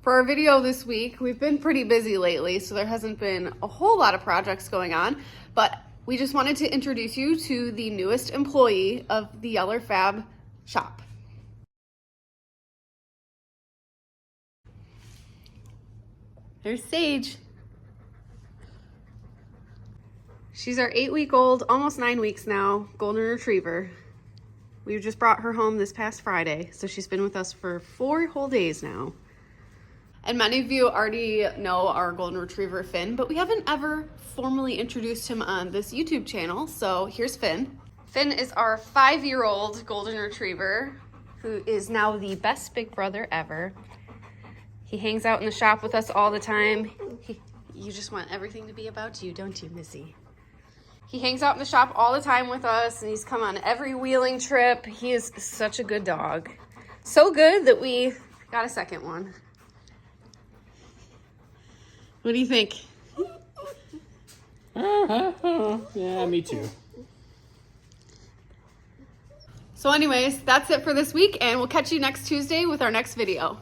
For our video this week, we've been pretty busy lately, so there hasn't been a whole lot of projects going on, but we just wanted to introduce you to the newest employee of the Yellerfab shop. There's Sage. She's our 8-week-old, almost 9 weeks now, golden retriever. We just brought her home this past Friday, so she's been with us for 4 whole days now. And many of you already know our golden retriever, Finn, but we haven't ever formally introduced him on this YouTube channel, so here's Finn. Finn is our 5-year-old golden retriever, who is now the best big brother ever. He hangs out in the shop with us all the time. You just want everything to be about you, don't you, Missy? He hangs out in the shop all the time with us, and he's come on every wheeling trip. He is such a good dog. So good that we got a second one. What do you think? Yeah, me too. So anyways, that's it for this week, and we'll catch you next Tuesday with our next video.